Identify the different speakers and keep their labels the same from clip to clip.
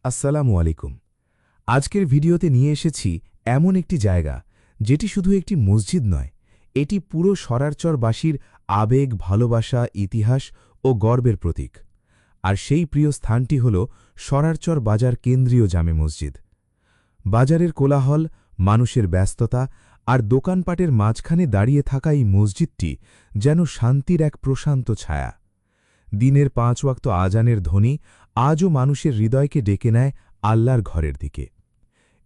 Speaker 1: আসসালামু আলাইকুম। আজকের ভিডিওতে নিয়ে এসেছি এমন একটি জায়গা যেটি শুধু একটি মসজিদ নয়, এটি পুরো সরারচরবাসীর আবেগ, ভালোবাসা, ইতিহাস ও গর্বের প্রতীক। আর সেই প্রিয় স্থানটি হল সরারচর বাজার কেন্দ্রীয় জামে মসজিদ। বাজারের কোলাহল, মানুষের ব্যস্ততা আর দোকানপাটের মাঝখানে দাঁড়িয়ে থাকা এই মসজিদটি যেন শান্তির এক প্রশান্ত ছায়া। দিনের ৫ ওয়াক্ত আজানের ধ্বনি আজও মানুষের হৃদয়কে ডেকে নেয় আল্লাহর ঘরের দিকে।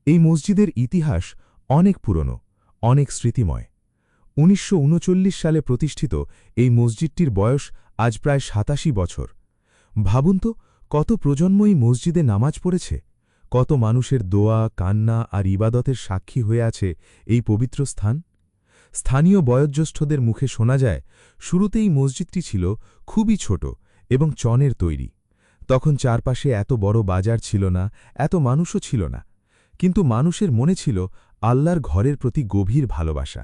Speaker 1: এই মসজিদের ইতিহাস অনেক পুরনো, অনেক স্মৃতিময়। ১৯৩৯ সালে প্রতিষ্ঠিত এই মসজিদটির বয়স আজ প্রায় ৮৭ বছর। ভাবুন তো, কত প্রজন্ম এই মসজিদে নামাজ পড়েছে, কত মানুষের দোয়া, কান্না আর ইবাদতের সাক্ষী হয়ে আছে এই পবিত্র স্থান। স্থানীয় বয়োজ্যেষ্ঠদের মুখে শোনা যায়, শুরুতেই মসজিদটি ছিল খুবই ছোট এবং চনের তৈরি। তখন চারপাশে এত বড় বাজার ছিল না, এত মানুষও ছিল না, কিন্তু মানুষের মনে ছিল আল্লাহর ঘরের প্রতি গভীর ভালোবাসা।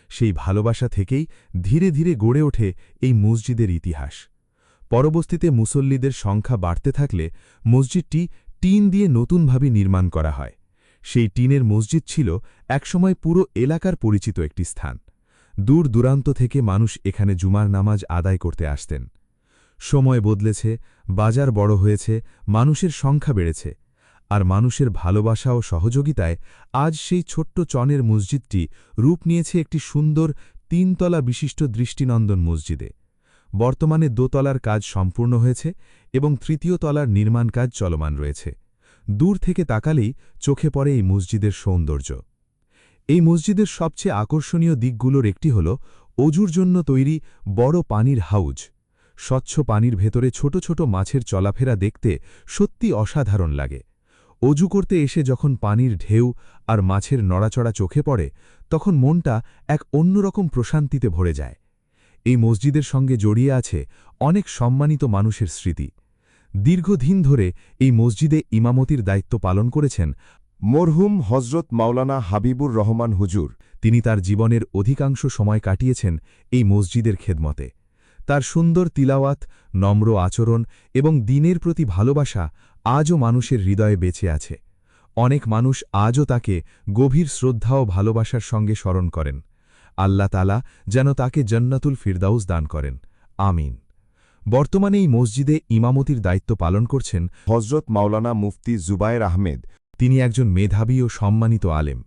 Speaker 1: সেই ভালোবাসা থেকেই ধীরে ধীরে গড়ে ওঠে এই মসজিদের ইতিহাস। পরবর্তীতে মুসল্লিদের সংখ্যা বাড়তে থাকলে মসজিদটি টিন দিয়ে নতুনভাবে নির্মাণ করা হয়। সেই টিনের মসজিদ ছিল একসময় পুরো এলাকার পরিচিত একটি স্থান। দূর দূরান্ত থেকে মানুষ এখানে জুমার নামাজ আদায় করতে আসতেন। সময় বদলেছে, বাজার বড় হয়েছে, মানুষের সংখ্যা বেড়েছে, আর মানুষের ভালোবাসা ও সহযোগিতায় আজ সেই ছোট্ট চনের মসজিদটি রূপ নিয়েছে একটি সুন্দর ৩ তলা বিশিষ্ট দৃষ্টিনন্দন মসজিদে। বর্তমানে দোতলার কাজ সম্পূর্ণ হয়েছে এবং তৃতীয় তলার নির্মাণ কাজ চলমান রয়েছে। দূর থেকে তাকালেই চোখে পড়ে এই মসজিদের সৌন্দর্য। এই মসজিদের সবচেয়ে আকর্ষণীয় দিকগুলোর একটি হল অজুর জন্য তৈরি বড় পানির হাউজ। স্বচ্ছ পানির ভেতরে ছোট ছোট মাছের চলাফেরা দেখতে সত্যি অসাধারণ লাগে। অজু করতে এসে যখন পানির ঢেউ আর মাছের নড়াচড়া চোখে পড়ে, তখন মনটা এক অন্যরকম প্রশান্তিতে ভরে যায়। এই মসজিদের সঙ্গে জড়িয়ে আছে অনেক সম্মানিত মানুষের স্মৃতি। দীর্ঘদিন ধরে এই মসজিদে ইমামতির দায়িত্ব পালন করেছেন
Speaker 2: মরহুম হজরত মাওলানা হাবিবুর রহমান হুজুর।
Speaker 1: তিনি তার জীবনের অধিকাংশ সময় কাটিয়েছেন এই মসজিদের খেদমতে। তার সুন্দর তিলাওয়াত, নম্র আচরণ এবং দ্বীনের প্রতি ভালোবাসা আজও মানুষের হৃদয়ে বেঁচে আছে। অনেক মানুষ আজও তাকে গভীর শ্রদ্ধা ও ভালোবাসার সঙ্গে স্মরণ করেন। আল্লাহ তাআলা যেন তাকে জান্নাতুল ফিরদাউস দান করেন, আমিন। বর্তমানে এই মসজিদে ইমামতির দায়িত্ব পালন করছেন
Speaker 2: হজরত মাওলানা মুফতি জুবায়ের আহমেদ।
Speaker 1: তিনি একজন মেধাবী ও সম্মানিত আলেম।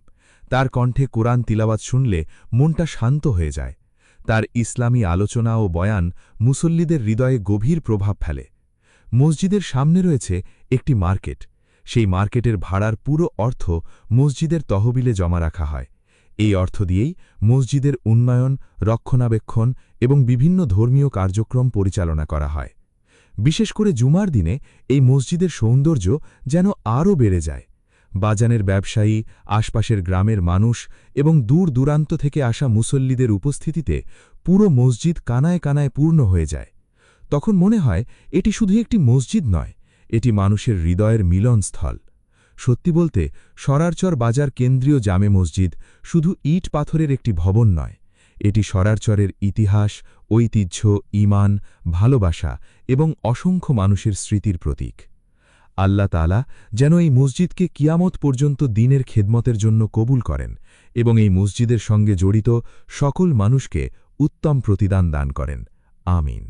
Speaker 1: তার কণ্ঠে কোরআন তিলাওয়াত শুনলে মনটা শান্ত হয়ে যায়। তার ইসলামী আলোচনা ও বয়ান মুসল্লিদের হৃদয়ে গভীর প্রভাব ফেলে। মসজিদের সামনে রয়েছে একটি মার্কেট। সেই মার্কেটের ভাড়ার পুরো অর্থ মসজিদের তহবিলে জমা রাখা হয়। এই অর্থ দিয়েই মসজিদের উন্নয়ন, রক্ষণাবেক্ষণ এবং বিভিন্ন ধর্মীয় কার্যক্রম পরিচালনা করা হয়। বিশেষ করে জুমার দিনে এই মসজিদের সৌন্দর্য যেন আরও বেড়ে যায়। বাজারের ব্যবসায়ী, আশপাশের গ্রামের মানুষ এবং দূর দূরান্ত থেকে আসা মুসল্লিদের উপস্থিতিতে পুরো মসজিদ কানায় কানায় পূর্ণ হয়ে যায়। তখন মনে হয় এটি শুধু একটি মসজিদ নয়, এটি মানুষের হৃদয়ের মিলনস্থল। সত্যি বলতে, সরারচর বাজার কেন্দ্রীয় জামে মসজিদ শুধু ইট পাথরের একটি ভবন নয়, এটি সরারচরের ইতিহাস, ঐতিহ্য, ঈমান, ভালোবাসা এবং অসংখ্য মানুষের স্মৃতির প্রতীক। আল্লাহ তাআলা যেন এই মসজিদকে কিয়ামত পর্যন্ত দ্বীনের খেদমতের জন্য কবুল করেন এবং এই মসজিদের সঙ্গে জড়িত সকল মানুষকে উত্তম প্রতিদান দান করেন, আমিন।